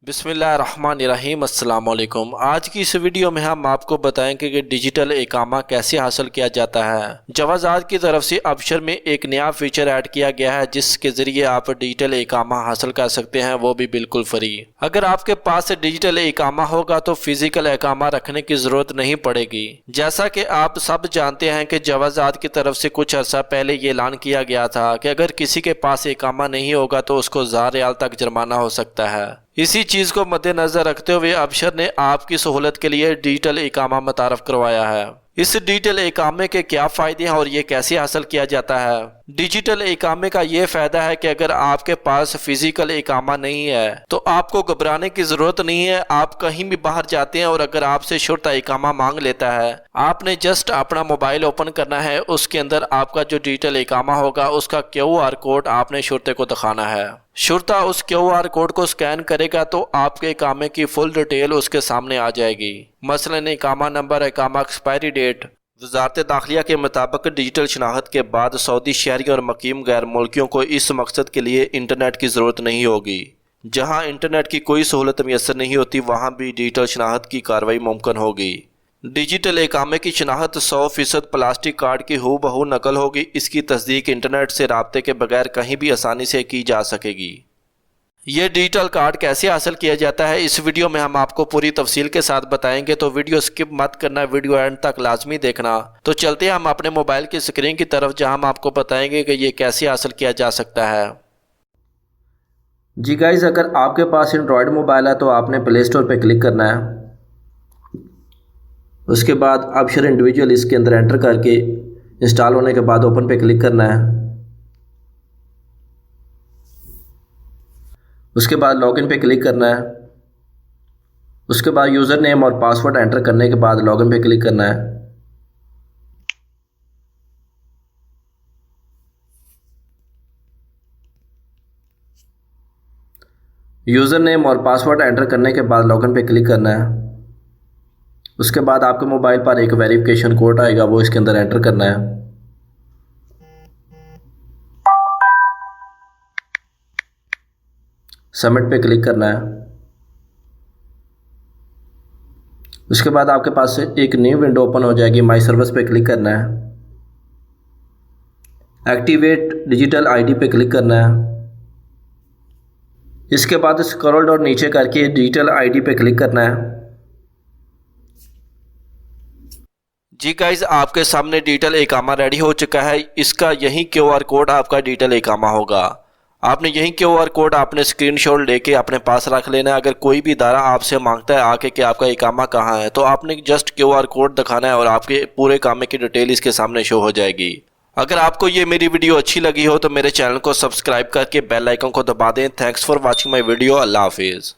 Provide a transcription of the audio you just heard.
बिस्मिल्लाहिर्रहमानिर्रहीम अस्सलाम वालेकुम। आज की इस वीडियो में हम आपको बताएंगे कि डिजिटल इकामा कैसे हासिल किया जाता है। जवाज़ात की तरफ से अबशर में एक नया फीचर ऐड किया गया है जिसके ज़रिए आप डिजिटल इकामा हासिल कर सकते हैं, वो भी बिल्कुल फ्री। अगर आपके पास डिजिटल इकामा होगा तो फिजिकल इकामा रखने की ज़रूरत नहीं पड़ेगी। जैसा कि आप सब जानते हैं कि जवाज़ात की तरफ से कुछ अर्सा पहले ये ऐलान किया गया था कि अगर किसी के पास इकामा नहीं होगा तो उसको 1000 रियाल तक जुर्माना हो सकता है। इसी चीज़ को मद्देनजर रखते हुए अबशर ने आपकी सहूलत के लिए डिजिटल इकामा मुतारफ करवाया है। इस डिजिटल इकामे के क्या फ़ायदे हैं और ये कैसे हासिल किया जाता है। डिजिटल इकामे का ये फ़ायदा है कि अगर आपके पास फिजिकल इकामा नहीं है तो आपको घबराने की ज़रूरत नहीं है। आप कहीं भी बाहर जाते हैं और अगर आपसे शुर्ता इकामा मांग लेता है, आपने जस्ट अपना मोबाइल ओपन करना है, उसके अंदर आपका जो डिजिटल इकामा होगा उसका QR कोड आपने शुर्ते को दिखाना है। शुर्ता उस QR कोड को स्कैन करेगा तो आपके इकामे की फुल डिटेल उसके सामने आ जाएगी। मसलन इकामा नंबर, इकामा एक्सपायरी डेट। वज़ारत दाखिला के मुताबिक डिजिटल शनाख्त के बाद सऊदी शहरी और मुकीम गैर मुल्कियों को इस मकसद के लिए इंटरनेट की ज़रूरत नहीं होगी। जहाँ इंटरनेट की कोई सहूलत मैसर नहीं होती वहाँ भी डिजिटल शनाख्त की कार्रवाई मुमकिन होगी। डिजिटल इकामे की शनाख्त 100% प्लास्टिक कार्ड की हूबहू नकल होगी। इसकी तस्दीक इंटरनेट से राब्ते के बगैर कहीं भी आसानी से की जा सकेगी। ये डिजिटल कार्ड कैसे हासिल किया जाता है इस वीडियो में हम आपको पूरी तफसील के साथ बताएंगे, तो वीडियो स्किप मत करना, वीडियो एंड तक लाजमी देखना। तो चलते हैं हम अपने मोबाइल की स्क्रीन की तरफ जहां हम आपको बताएंगे कि ये कैसे हासिल किया जा सकता है। जी गाइज, अगर आपके पास एंड्रॉयड मोबाइल है तो आपने प्ले स्टोर पर क्लिक करना है। उसके बाद अबशर इंडिविजुअल इसके अंदर एंटर करके इंस्टॉल होने के बाद ओपन पे क्लिक करना है। उसके बाद लॉगिन पे क्लिक करना है। उसके बाद यूज़र नेम और पासवर्ड एंटर करने के बाद लॉगिन पे क्लिक करना है। यूज़र नेम और पासवर्ड एंटर करने के बाद लॉगिन पे क्लिक करना है। उसके बाद आपके मोबाइल पर एक वेरिफिकेशन कोड आएगा, वो इसके अंदर एंटर करना है। सबमिट पे क्लिक करना है। उसके बाद आपके पास एक न्यू विंडो ओपन हो जाएगी। माई सर्विस पे क्लिक करना है। एक्टिवेट डिजिटल आईडी पे क्लिक करना है। इसके बाद स्क्रॉल डाउन नीचे करके डिजिटल आईडी पे क्लिक करना है। जी गाइज, आपके सामने डिजिटल इकामा रेडी हो चुका है। इसका यही QR कोड आपका डिजिटल इकामा होगा। आपने यही QR कोड आपने स्क्रीनशॉट लेके अपने पास रख लेना है। अगर कोई भी इदारा आपसे मांगता है आके कि आपका इकामा कहाँ है तो आपने जस्ट QR कोड दिखाना है और आपके पूरे इकामे की डिटेल इसके सामने शो हो जाएगी। अगर आपको ये मेरी वीडियो अच्छी लगी हो तो मेरे चैनल को सब्सक्राइब करके बेल आइकन को दबा दें। Thanks for watching my video. अल्लाह हाफिज़।